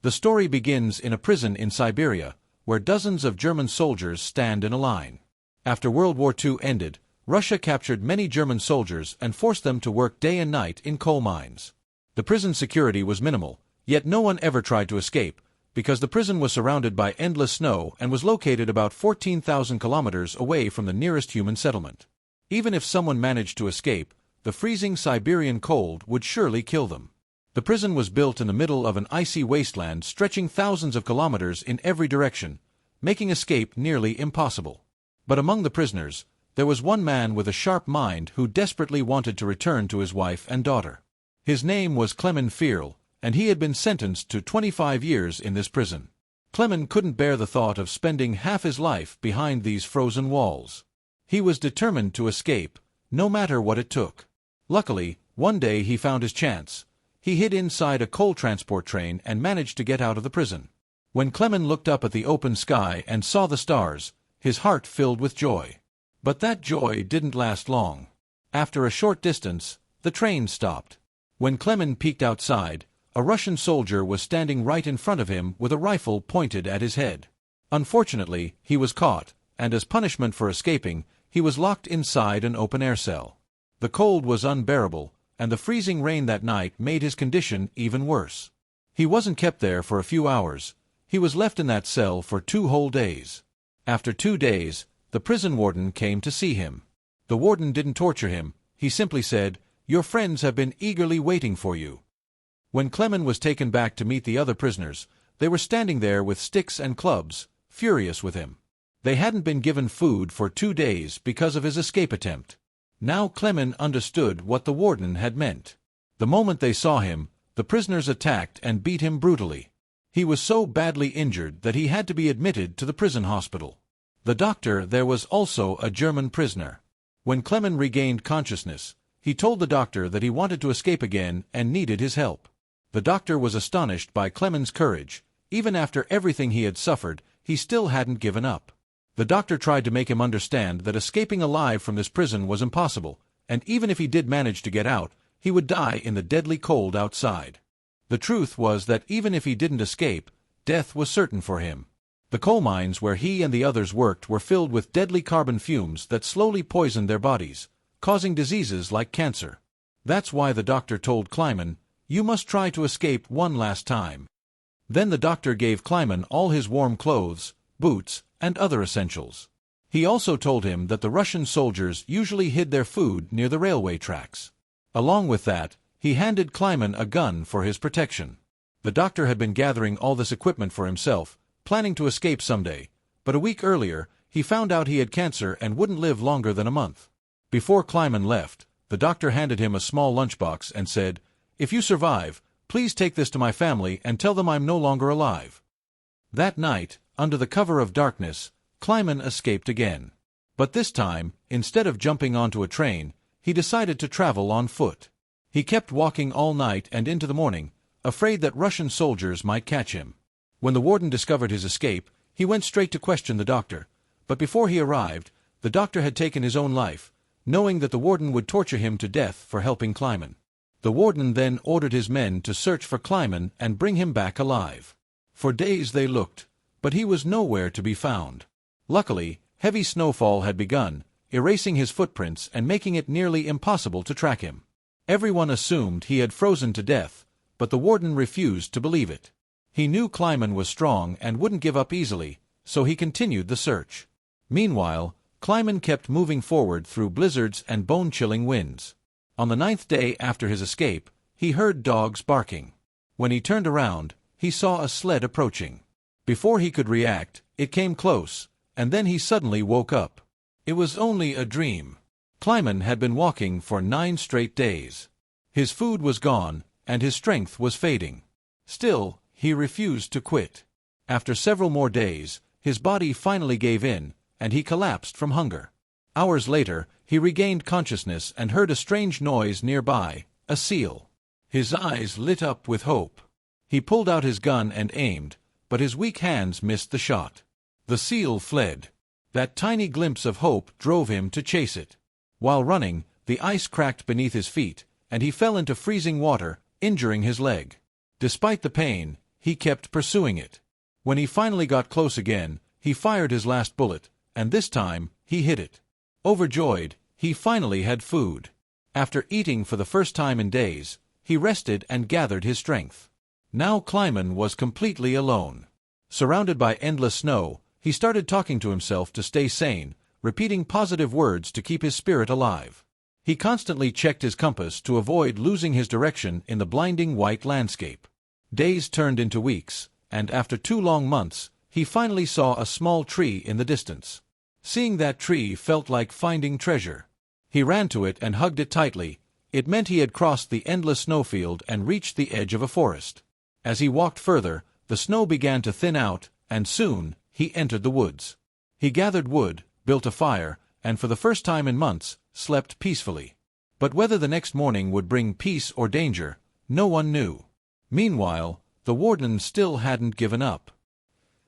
The story begins in a prison in Siberia, where dozens of German soldiers stand in a line. After World War II ended, Russia captured many German soldiers and forced them to work day and night in coal mines. The prison security was minimal, yet no one ever tried to escape, because the prison was surrounded by endless snow and was located about 14,000 kilometers away from the nearest human settlement. Even if someone managed to escape, the freezing Siberian cold would surely kill them. The prison was built in the middle of an icy wasteland stretching thousands of kilometers in every direction, making escape nearly impossible. But among the prisoners, there was one man with a sharp mind who desperately wanted to return to his wife and daughter. His name was Clemens Forel, and he had been sentenced to 25 years in this prison. Clemens couldn't bear the thought of spending half his life behind these frozen walls. He was determined to escape, no matter what it took. Luckily, one day he found his chance. He hid inside a coal transport train and managed to get out of the prison. When Clemens looked up at the open sky and saw the stars, his heart filled with joy. But that joy didn't last long. After a short distance, the train stopped. When Clemens peeked outside, a Russian soldier was standing right in front of him with a rifle pointed at his head. Unfortunately, he was caught, and as punishment for escaping, he was locked inside an open-air cell. The cold was unbearable, and the freezing rain that night made his condition even worse. He wasn't kept there for a few hours. He was left in that cell for 2 whole days. After 2 days, the prison warden came to see him. The warden didn't torture him. He simply said, "Your friends have been eagerly waiting for you." When Clemens was taken back to meet the other prisoners, they were standing there with sticks and clubs, furious with him. They hadn't been given food for 2 days because of his escape attempt. Now Clemens understood what the warden had meant. The moment they saw him, the prisoners attacked and beat him brutally. He was so badly injured that he had to be admitted to the prison hospital. The doctor there was also a German prisoner. When Clemens regained consciousness, he told the doctor that he wanted to escape again and needed his help. The doctor was astonished by Clemens' courage. Even after everything he had suffered, he still hadn't given up. The doctor tried to make him understand that escaping alive from this prison was impossible, and even if he did manage to get out, he would die in the deadly cold outside. The truth was that even if he didn't escape, death was certain for him. The coal mines where he and the others worked were filled with deadly carbon fumes that slowly poisoned their bodies, causing diseases like cancer. That's why the doctor told Clemens, "You must try to escape one last time." Then the doctor gave Clemens all his warm clothes, boots, and other essentials. He also told him that the Russian soldiers usually hid their food near the railway tracks. Along with that, he handed Clemens a gun for his protection. The doctor had been gathering all this equipment for himself, planning to escape someday, but a week earlier, he found out he had cancer and wouldn't live longer than a month. Before Clemens left, the doctor handed him a small lunchbox and said, "If you survive, please take this to my family and tell them I'm no longer alive." That night, under the cover of darkness, Clemens escaped again. But this time, instead of jumping onto a train, he decided to travel on foot. He kept walking all night and into the morning, afraid that Russian soldiers might catch him. When the warden discovered his escape, he went straight to question the doctor. But before he arrived, the doctor had taken his own life, knowing that the warden would torture him to death for helping Clemens. The warden then ordered his men to search for Clemens and bring him back alive. For days they looked, but he was nowhere to be found. Luckily, heavy snowfall had begun, erasing his footprints and making it nearly impossible to track him. Everyone assumed he had frozen to death, but the warden refused to believe it. He knew Clemens was strong and wouldn't give up easily, so he continued the search. Meanwhile, Clemens kept moving forward through blizzards and bone-chilling winds. On the 9th day after his escape, he heard dogs barking. When he turned around, he saw a sled approaching. Before he could react, it came close, and then he suddenly woke up. It was only a dream. Clemens had been walking for 9 straight days. His food was gone, and his strength was fading. Still, he refused to quit. After several more days, his body finally gave in, and he collapsed from hunger. Hours later, he regained consciousness and heard a strange noise nearby, a seal. His eyes lit up with hope. He pulled out his gun and aimed, but his weak hands missed the shot. The seal fled. That tiny glimpse of hope drove him to chase it. While running, the ice cracked beneath his feet, and he fell into freezing water, injuring his leg. Despite the pain, he kept pursuing it. When he finally got close again, he fired his last bullet, and this time, he hit it. Overjoyed, he finally had food. After eating for the first time in days, he rested and gathered his strength. Now Clemens was completely alone. Surrounded by endless snow, he started talking to himself to stay sane, repeating positive words to keep his spirit alive. He constantly checked his compass to avoid losing his direction in the blinding white landscape. Days turned into weeks, and after 2 long months, he finally saw a small tree in the distance. Seeing that tree felt like finding treasure. He ran to it and hugged it tightly. It meant he had crossed the endless snowfield and reached the edge of a forest. As he walked further, the snow began to thin out, and soon, he entered the woods. He gathered wood, built a fire, and for the first time in months, slept peacefully. But whether the next morning would bring peace or danger, no one knew. Meanwhile, the warden still hadn't given up.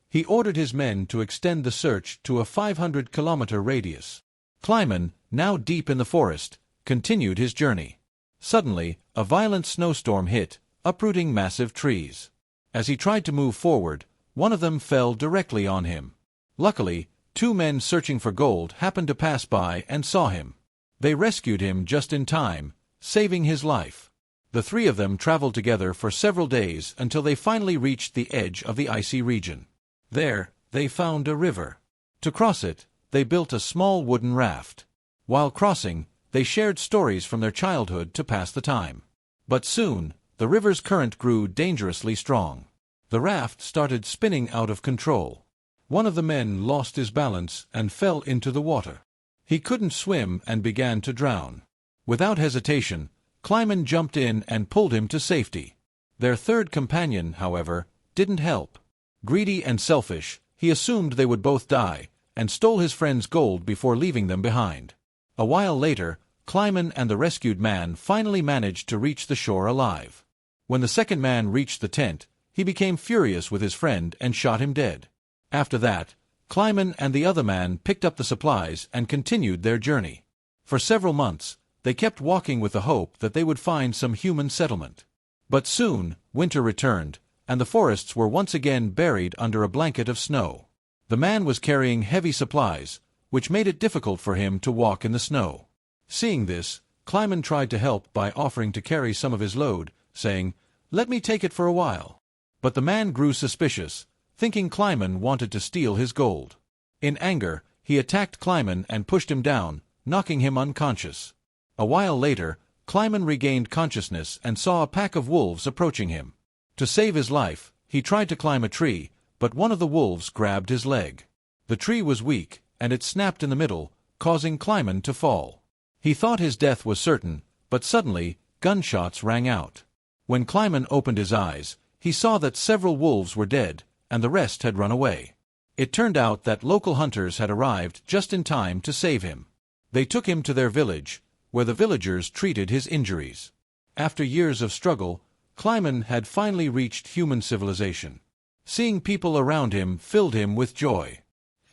He ordered his men to extend the search to a 500-kilometer radius. Clemens, now deep in the forest, continued his journey. Suddenly, a violent snowstorm hit, uprooting massive trees. As he tried to move forward, one of them fell directly on him. Luckily, 2 men searching for gold happened to pass by and saw him. They rescued him just in time, saving his life. The 3 of them traveled together for several days until they finally reached the edge of the icy region. There, they found a river. To cross it, they built a small wooden raft. While crossing, they shared stories from their childhood to pass the time. But soon, the river's current grew dangerously strong. The raft started spinning out of control. One of the men lost his balance and fell into the water. He couldn't swim and began to drown. Without hesitation, Clemens jumped in and pulled him to safety. Their third companion, however, didn't help. Greedy and selfish, he assumed they would both die, and stole his friend's gold before leaving them behind. A while later, Clemens and the rescued man finally managed to reach the shore alive. When the second man reached the tent, he became furious with his friend and shot him dead. After that, Clemens and the other man picked up the supplies and continued their journey. For several months, they kept walking with the hope that they would find some human settlement. But soon, winter returned, and the forests were once again buried under a blanket of snow. The man was carrying heavy supplies, which made it difficult for him to walk in the snow. Seeing this, Clemens tried to help by offering to carry some of his load, saying, "Let me take it for a while." But the man grew suspicious, thinking Clemens wanted to steal his gold. In anger, he attacked Clemens and pushed him down, knocking him unconscious. A while later, Clemens regained consciousness and saw a pack of wolves approaching him. To save his life, he tried to climb a tree, but one of the wolves grabbed his leg. The tree was weak, and it snapped in the middle, causing Clemens to fall. He thought his death was certain, but suddenly, gunshots rang out. When Clemens opened his eyes, he saw that several wolves were dead, and the rest had run away. It turned out that local hunters had arrived just in time to save him. They took him to their village, where the villagers treated his injuries. After years of struggle, Clemens had finally reached human civilization. Seeing people around him filled him with joy.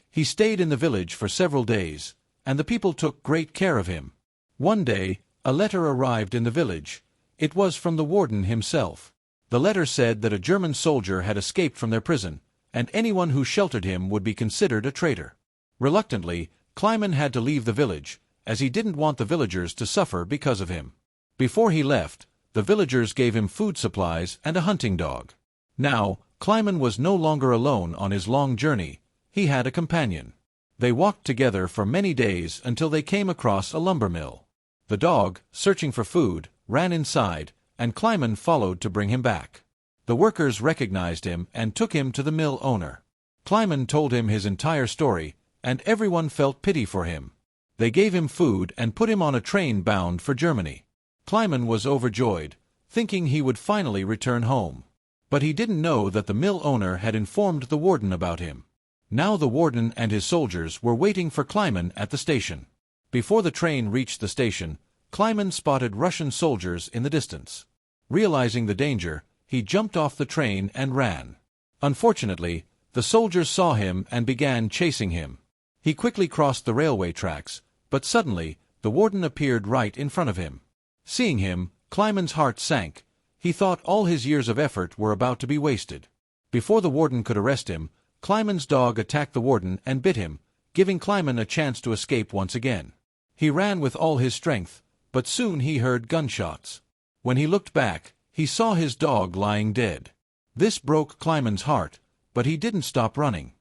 He stayed in the village for several days, and the people took great care of him. One day, a letter arrived in the village. It was from the warden himself. The letter said that a German soldier had escaped from their prison, and anyone who sheltered him would be considered a traitor. Reluctantly, Clemens had to leave the village, as he didn't want the villagers to suffer because of him. Before he left, the villagers gave him food supplies and a hunting dog. Now, Clemens was no longer alone on his long journey. He had a companion. They walked together for many days until they came across a lumber mill. The dog, searching for food, ran inside, and Clemens followed to bring him back. The workers recognized him and took him to the mill owner. Clemens told him his entire story, and everyone felt pity for him. They gave him food and put him on a train bound for Germany. Clemens was overjoyed, thinking he would finally return home. But he didn't know that the mill owner had informed the warden about him. Now the warden and his soldiers were waiting for Clemens at the station. Before the train reached the station, Clemens spotted Russian soldiers in the distance. Realizing the danger, he jumped off the train and ran. Unfortunately, the soldiers saw him and began chasing him. He quickly crossed the railway tracks, but suddenly, the warden appeared right in front of him. Seeing him, Clemens' heart sank. He thought all his years of effort were about to be wasted. Before the warden could arrest him, Clemen's dog attacked the warden and bit him, giving Clemen a chance to escape once again. He ran with all his strength, but soon he heard gunshots. When he looked back, he saw his dog lying dead. This broke Clemen's heart, but he didn't stop running.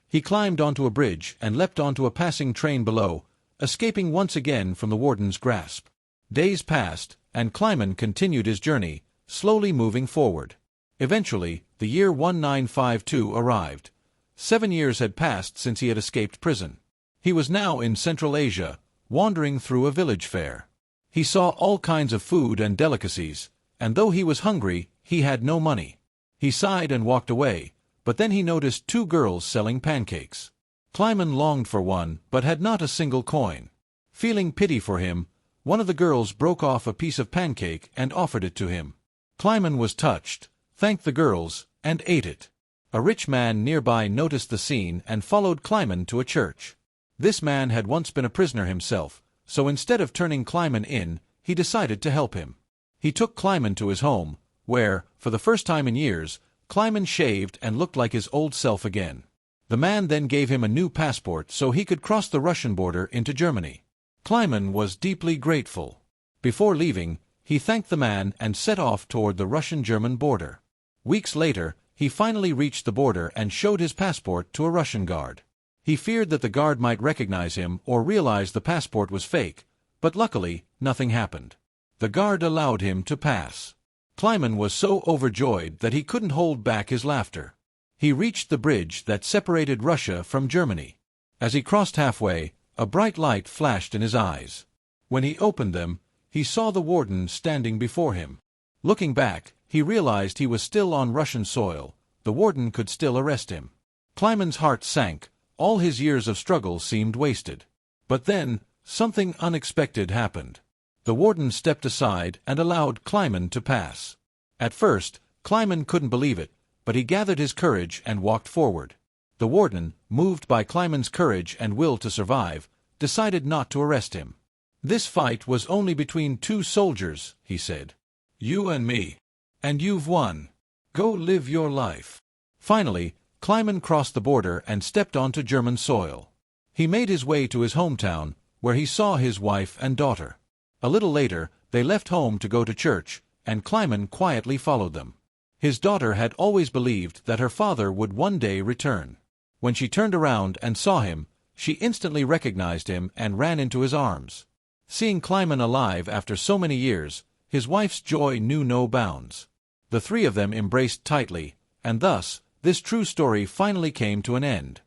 He climbed onto a bridge and leapt onto a passing train below, escaping once again from the warden's grasp. Days passed, and Clemen continued his journey, slowly moving forward. Eventually, the year 1952 arrived. 7 years had passed since he had escaped prison. He was now in Central Asia, wandering through a village fair. He saw all kinds of food and delicacies, and though he was hungry, he had no money. He sighed and walked away, but then he noticed 2 girls selling pancakes. Clemen longed for one, but had not a single coin. Feeling pity for him, one of the girls broke off a piece of pancake and offered it to him. Clemen was touched, thanked the girls, and ate it. A rich man nearby noticed the scene and followed Clemen to a church. This man had once been a prisoner himself, so instead of turning Clemen in, he decided to help him. He took Clemen to his home, where, for the first time in years, Clemen shaved and looked like his old self again. The man then gave him a new passport so he could cross the Russian border into Germany. Clemen was deeply grateful. Before leaving, he thanked the man and set off toward the Russian-German border. Weeks later, he finally reached the border and showed his passport to a Russian guard. He feared that the guard might recognize him or realize the passport was fake, but luckily, nothing happened. The guard allowed him to pass. Clemen was so overjoyed that he couldn't hold back his laughter. He reached the bridge that separated Russia from Germany. As he crossed halfway, a bright light flashed in his eyes. When he opened them, he saw the warden standing before him. Looking back, he realized he was still on Russian soil. The warden could still arrest him. Clemen's heart sank. All his years of struggle seemed wasted. But then, something unexpected happened. The warden stepped aside and allowed Clemen to pass. At first, Clemen couldn't believe it, but he gathered his courage and walked forward. The warden, moved by Clemen's courage and will to survive, decided not to arrest him. "This fight was only between 2 soldiers," he said. "You and me. And you've won. Go live your life." Finally, Clemen crossed the border and stepped onto German soil. He made his way to his hometown, where he saw his wife and daughter. A little later, they left home to go to church, and Clemen quietly followed them. His daughter had always believed that her father would one day return. When she turned around and saw him, she instantly recognized him and ran into his arms. Seeing Clemen alive after so many years, his wife's joy knew no bounds. The 3 of them embraced tightly, and thus, this true story finally came to an end.